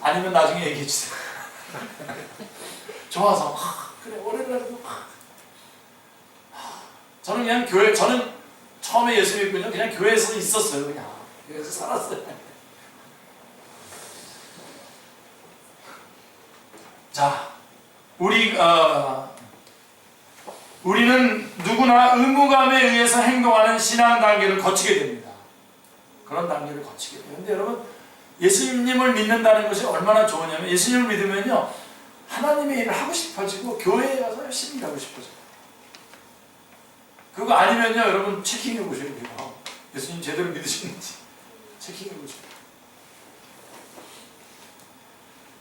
아니면 나중에 얘기해 주세요. 좋아서, 그래, 월요일 날도 저는 그냥 저는 처음에 예수 믿고요. 그냥 교회에서 있었어요. 그냥 교회에서 살았어요. 자, 우리는 누구나 의무감에 의해서 행동하는 신앙 단계를 거치게 됩니다. 그런 단계를 거치게 돼요. 근데 여러분, 예수님을 믿는다는 것이 얼마나 좋으냐면, 예수님을 믿으면요, 하나님의 일을 하고 싶어지고, 교회에 가서 열심히 일하고 싶어져요. 그거 아니면요, 여러분, 체킹해 보셔야 돼요. 예수님 제대로 믿으셨는지. 체킹해 보셔야 돼요.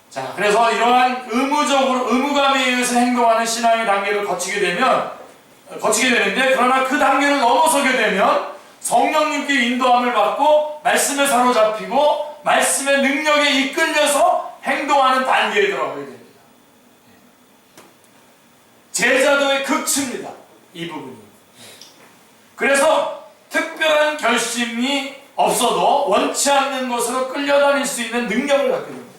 자, 그래서 이러한 의무감에 의해서 행동하는 신앙의 단계를 거치게 되는데, 그러나 그 단계를 넘어서게 되면 성령님께 인도함을 받고 말씀에 사로잡히고 말씀의 능력에 이끌려서 행동하는 단계에 들어가게 됩니다. 제자도의 극치입니다. 이 부분이. 그래서 특별한 결심이 없어도 원치 않는 것으로 끌려다닐 수 있는 능력을 갖게 됩니다.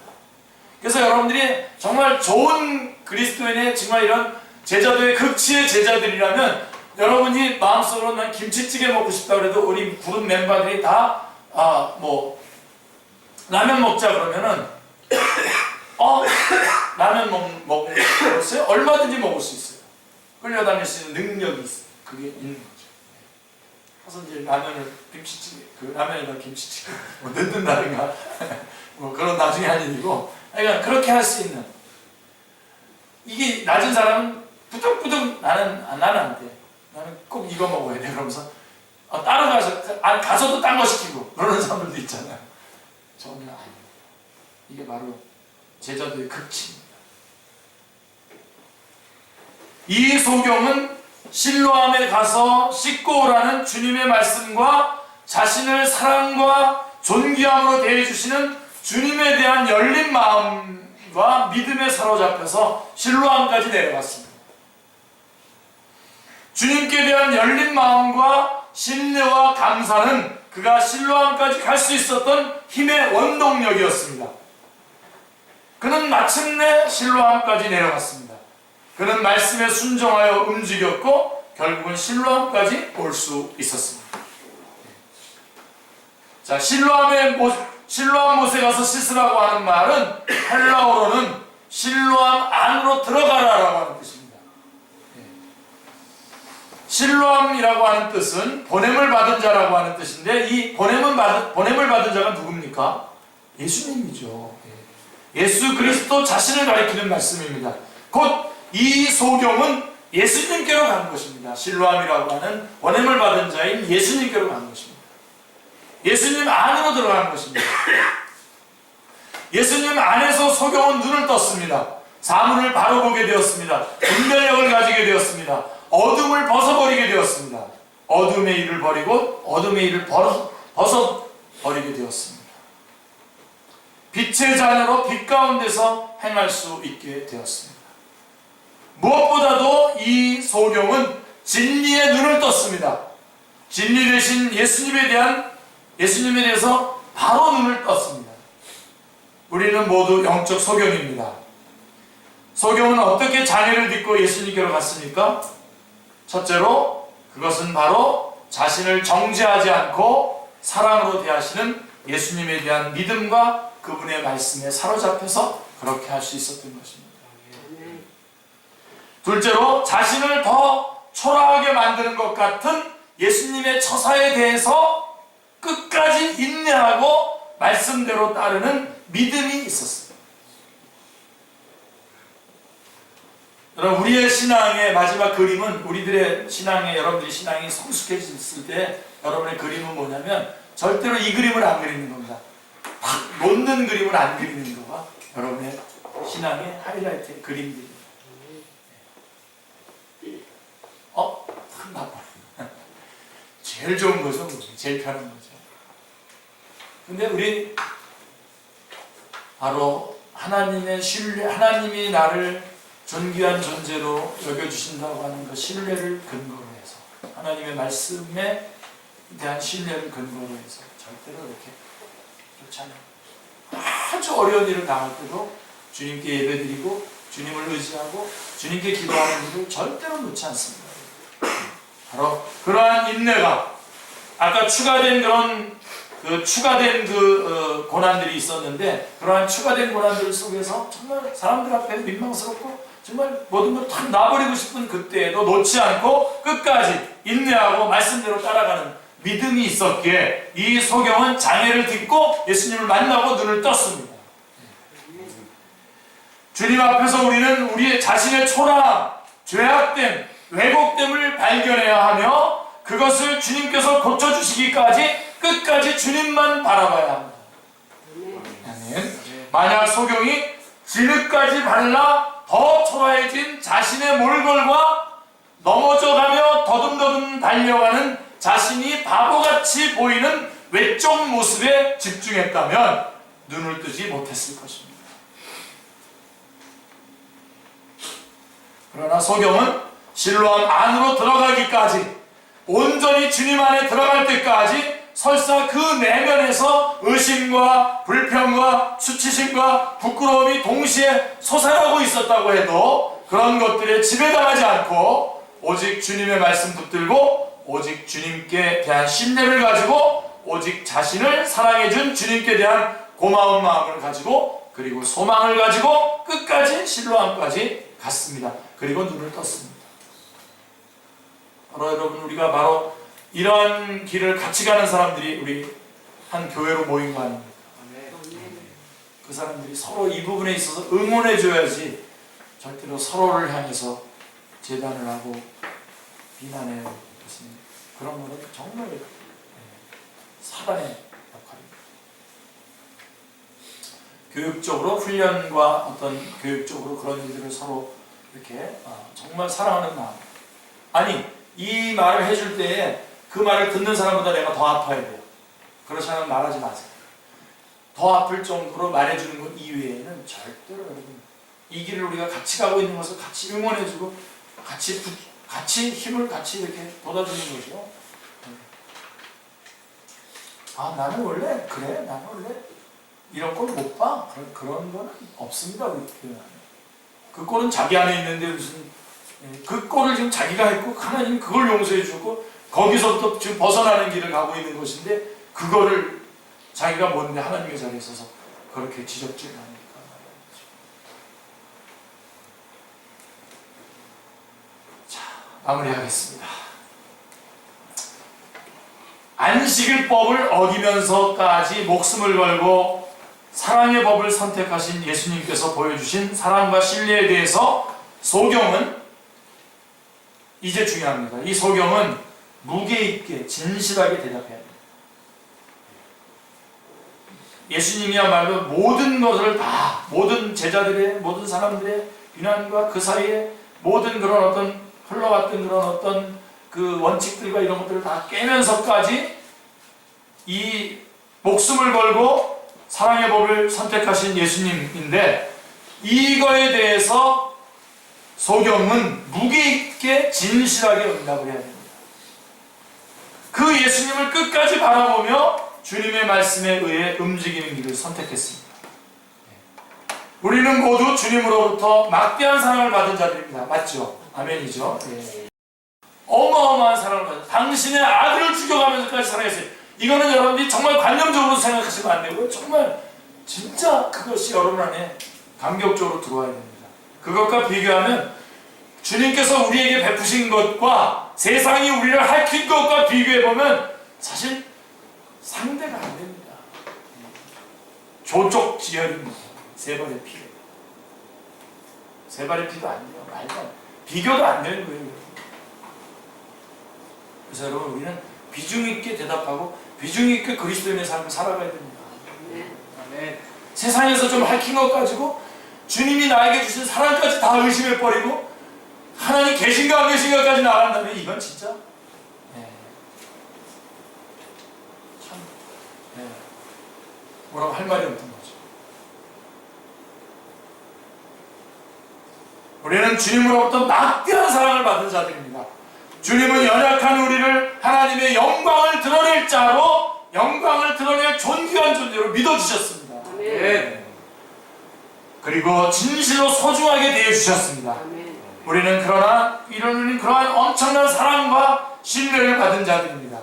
그래서 여러분들이 정말 좋은 그리스도인의 정말 이런 제자도의 극치의 제자들이라면 여러분이 마음속으로 난 김치찌개 먹고 싶다 그래도 우리 그룹 멤버들이 다 라면 먹자 그러면은 라면 먹었어요? 얼마든지 먹을 수 있어요. 끌려다닐 수 있는 능력이 있어요. 그게 있는 거죠. 그래서 이제 라면을 김치찌개, 라면에다 김치찌개 넣는다든가 그런 나중에 할 일이고, 그러니까 그렇게 할 수 있는, 이게 낮은 사람은 부득부득 나는 안 돼. 나는 꼭 이거 먹어야 돼. 그러면서 가서도 딴 거 시키고 그러는 사람들도 있잖아요. 저는 아닙니다. 이게 바로 제자도의 극치입니다. 이 소경은 실로암에 가서 씻고 오라는 주님의 말씀과 자신을 사랑과 존귀함으로 대해주시는 주님에 대한 열린 마음과 믿음에 사로잡혀서 실로암까지 내려갔습니다. 주님께 대한 열린 마음과 신뢰와 감사는 그가 실로암까지 갈 수 있었던 힘의 원동력이었습니다. 그는 마침내 실로암까지 내려갔습니다. 그는 말씀에 순종하여 움직였고 결국은 실로암까지 올 수 있었습니다. 자, 실로암 못에 가서 씻으라고 하는 말은 헬라어로는 실로암 안으로 들어가라라고 하는 뜻입니다. 실로암이라고 하는 뜻은 보냄을 받은 자라고 하는 뜻인데, 이 보냄을 받은 자가 누굽니까? 예수님이죠. 예수 그리스도 자신을 가리키는 말씀입니다. 곧 이 소경은 예수님께로 간 것입니다. 실로암이라고 하는 보냄을 받은 자인 예수님께로 간 것입니다. 예수님 안으로 들어간 것입니다. 예수님 안에서 소경은 눈을 떴습니다. 사문을 바로 보게 되었습니다. 분별력을 가지게 되었습니다. 어둠을 벗어버리게 되었습니다. 어둠의 일을 버리고 어둠의 일을 벗어버리게 되었습니다. 빛의 자녀로 빛 가운데서 행할 수 있게 되었습니다. 무엇보다도 이 소경은 진리의 눈을 떴습니다. 진리 대신 예수님에 대해서 바로 눈을 떴습니다. 우리는 모두 영적 소경입니다. 소경은 어떻게 장애를 딛고 예수님께로 갔습니까? 첫째로 그것은 바로 자신을 정죄하지 않고 사랑으로 대하시는 예수님에 대한 믿음과 그분의 말씀에 사로잡혀서 그렇게 할 수 있었던 것입니다. 둘째로 자신을 더 초라하게 만드는 것 같은 예수님의 처사에 대해서 끝까지 인내하고 말씀대로 따르는 믿음이 있었습니다. 여러분, 우리의 신앙의 마지막 그림은, 우리들의 신앙에, 여러분들의 신앙이 성숙해졌을 때 여러분의 그림은 뭐냐면 절대로 이 그림을 안 그리는 겁니다. 딱 놓는 그림을 안 그리는 거가 여러분의 신앙의 하이라이트 그림들입니다. 나빠. 제일 좋은 거죠. 제일 편한 거죠. 근데 우리 바로 하나님의 신뢰, 하나님이 나를 존귀한 존재로 여겨주신다고 하는 그 신뢰를 근거로 해서, 하나님의 말씀에 대한 신뢰를 근거로 해서 절대로 이렇게 그렇지 않아요. 아주 어려운 일을 당할 때도 주님께 예배드리고 주님을 의지하고 주님께 기도하는 일을 절대로 놓지 않습니다. 바로 그러한 인내가, 아까 추가된 고난들이 있었는데, 그러한 추가된 고난들 속에서 정말 사람들 앞에 민망스럽고 정말 모든 걸 다 놔버리고 싶은 그때에도 놓지 않고 끝까지 인내하고 말씀대로 따라가는 믿음이 있었기에 이 소경은 장애를 딛고 예수님을 만나고 눈을 떴습니다. 주님 앞에서 우리는 우리의 자신의 초라함, 죄악됨, 왜곡됨을 발견해야 하며 그것을 주님께서 고쳐주시기까지 끝까지 주님만 바라봐야 합니다. 아멘. 만약 소경이 진흙까지 발라 더 초라해진 자신의 몰골과 넘어져가며 더듬더듬 달려가는 자신이 바보같이 보이는 외적 모습에 집중했다면 눈을 뜨지 못했을 것입니다. 그러나 소경은 실로암 안으로 들어가기까지, 온전히 주님 안에 들어갈 때까지 설사 그 내면에서 의심과 불평과 수치심과 부끄러움이 동시에 솟아나고 있었다고 해도 그런 것들에 지배당하지 않고 오직 주님의 말씀 붙들고 오직 주님께 대한 신뢰를 가지고 오직 자신을 사랑해준 주님께 대한 고마운 마음을 가지고 그리고 소망을 가지고 끝까지 실로암까지 갔습니다. 그리고 눈을 떴습니다. 바로 여러분, 우리가 바로 이러한 길을 같이 가는 사람들이 우리 한 교회로 모인 거 아닙니까? 그 사람들이 서로 이 부분에 있어서 응원해 줘야지 절대로 서로를 향해서 재단을 하고 비난해 것입니다. 그런 거는 정말 사단의 역할입니다. 교육적으로 훈련과 어떤 교육적으로 그런 일들을 서로 이렇게 정말 사랑하는 마음. 아니 이 말을 해줄 때에 그 말을 듣는 사람보다 내가 더 아파야 돼요. 그렇지 않으면 말하지 마세요. 더 아플 정도로 말해주는 것 이외에는 절대로 여러분 이 길을 우리가 같이 가고 있는 것을 같이 응원해주고 같이 힘을 같이 이렇게 돋아주는 것이요. 나는 원래 그래. 나는 원래 이런 걸 못 봐. 그런 거는 없습니다. 우리 교회는. 그 꼴은 자기 안에 있는데 무슨 그 꼴을 지금 자기가 했고 하나님 그걸 용서해 주고 거기서부터 지금 벗어나는 길을 가고 있는 것인데 그거를 자기가 뭔데 하나님의 자리에 있어서 그렇게 지적질을 합니까? 자, 마무리하겠습니다. 안식일 법을 어기면서까지 목숨을 걸고 사랑의 법을 선택하신 예수님께서 보여주신 사랑과 신뢰에 대해서 소경은 이제 중요합니다. 이 소경은 무게 있게 진실하게 대답해야 됩니다. 예수님이야말로 모든 것을 다 모든 제자들의 모든 사람들의 비난과 그 사이에 모든 그런 어떤 흘러갔던 그런 어떤 그 원칙들과 이런 것들을 다 깨면서까지 이 목숨을 걸고 사랑의 법을 선택하신 예수님인데 이거에 대해서 소경은 무게 있게 진실하게 응답을 해야 됩니다. 그 예수님을 끝까지 바라보며 주님의 말씀에 의해 움직이는 길을 선택했습니다. 우리는 모두 주님으로부터 막대한 사랑을 받은 자들입니다. 맞죠? 아멘이죠? 네. 어마어마한 사랑을 받은 당신의 아들을 죽여가면서까지 사랑했어요. 이거는 여러분들이 정말 관념적으로 생각하시면 안 되고요. 정말 진짜 그것이 여러분 안에 감격적으로 들어와야 됩니다. 그것과 비교하면 주님께서 우리에게 베푸신 것과 세상이 우리를 핥힌 것과 비교해보면 사실 상대가 안 됩니다. 조족지혈입니다. 세 발의 피. 세 발의 피도 안 돼요. 말도 안 돼요. 비교도 안 되는 거예요. 그래서 여러분 우리는 비중 있게 대답하고 비중 있게 그리스도인의 삶을 살아가야 됩니다. 아멘. 세상에서 좀 핥힌 것 가지고 주님이 나에게 주신 사랑까지 다 의심해버리고 하나님 계신가 안 계신가까지 나간다면 이건 진짜 참 뭐라고 할 말이 없는 거죠. 우리는 주님으로부터 막대한 사랑을 받은 자들입니다. 주님은 연약한 우리를 하나님의 영광을 드러낼 자로 영광을 드러낼 존귀한 존재로 믿어주셨습니다. 아멘. 그리고 진실로 소중하게 대해주셨습니다. 아멘. 우리는 그러한 엄청난 사랑과 신뢰를 받은 자들입니다.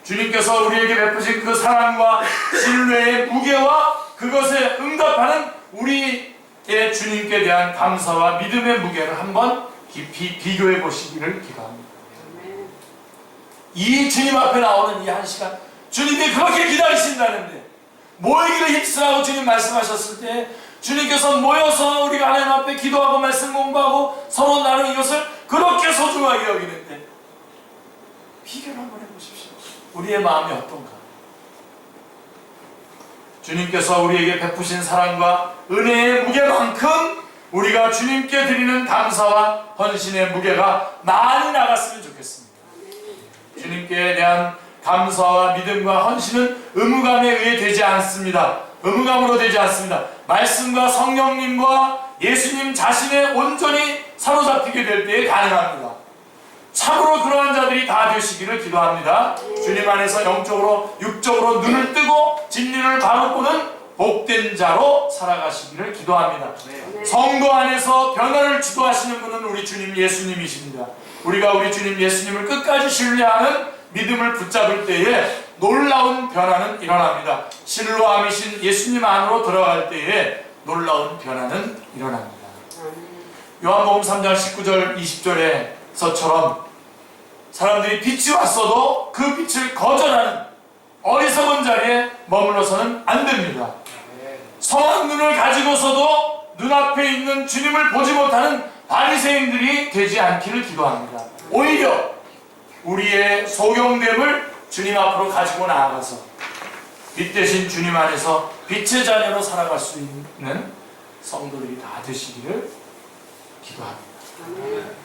주님께서 우리에게 베푸신 그 사랑과 신뢰의 무게와 그것에 응답하는 우리의 주님께 대한 감사와 믿음의 무게를 한번 깊이 비교해 보시기를 기도합니다. 아멘. 이 주님 앞에 나오는 이 한 시간 주님이 그렇게 기다리신다는데 모이기를 힘쓰라고 주님 말씀하셨을 때 주님께서 모여서 우리가 하나님 앞에 기도하고 말씀 공부하고 서로 나누는 이것을 그렇게 소중하게 여기는데 비교를 한번 해보십시오. 우리의 마음이 어떤가? 주님께서 우리에게 베푸신 사랑과 은혜의 무게만큼 우리가 주님께 드리는 감사와 헌신의 무게가 많이 나갔으면 좋겠습니다. 주님께 대한 감사와 믿음과 헌신은 의무감에 의해 되지 않습니다. 의무감으로 되지 않습니다. 말씀과 성령님과 예수님 자신의 온전히 사로잡히게 될 때에 가능합니다. 참으로 그러한 자들이 다 되시기를 기도합니다. 주님 안에서 영적으로 육적으로 눈을 뜨고 진리를 바로 보는 복된 자로 살아가시기를 기도합니다. 성도 안에서 변화를 주도하시는 분은 우리 주님 예수님이십니다. 우리가 우리 주님 예수님을 끝까지 신뢰하는 믿음을 붙잡을 때에 놀라운 변화는 일어납니다. 실로암이신 예수님 안으로 들어갈 때에 놀라운 변화는 일어납니다. 요한복음 3장 19절 20절에서처럼 사람들이 빛이 왔어도 그 빛을 거절하는 어리석은 자리에 머물러서는 안 됩니다. 성한 눈을 가지고서도 눈앞에 있는 주님을 보지 못하는 바리새인들이 되지 않기를 기도합니다. 오히려 우리의 소경됨을 주님 앞으로 가지고 나아가서 빛 대신 주님 안에서 빛의 자녀로 살아갈 수 있는 성도들이 다 되시기를 기도합니다. 아멘.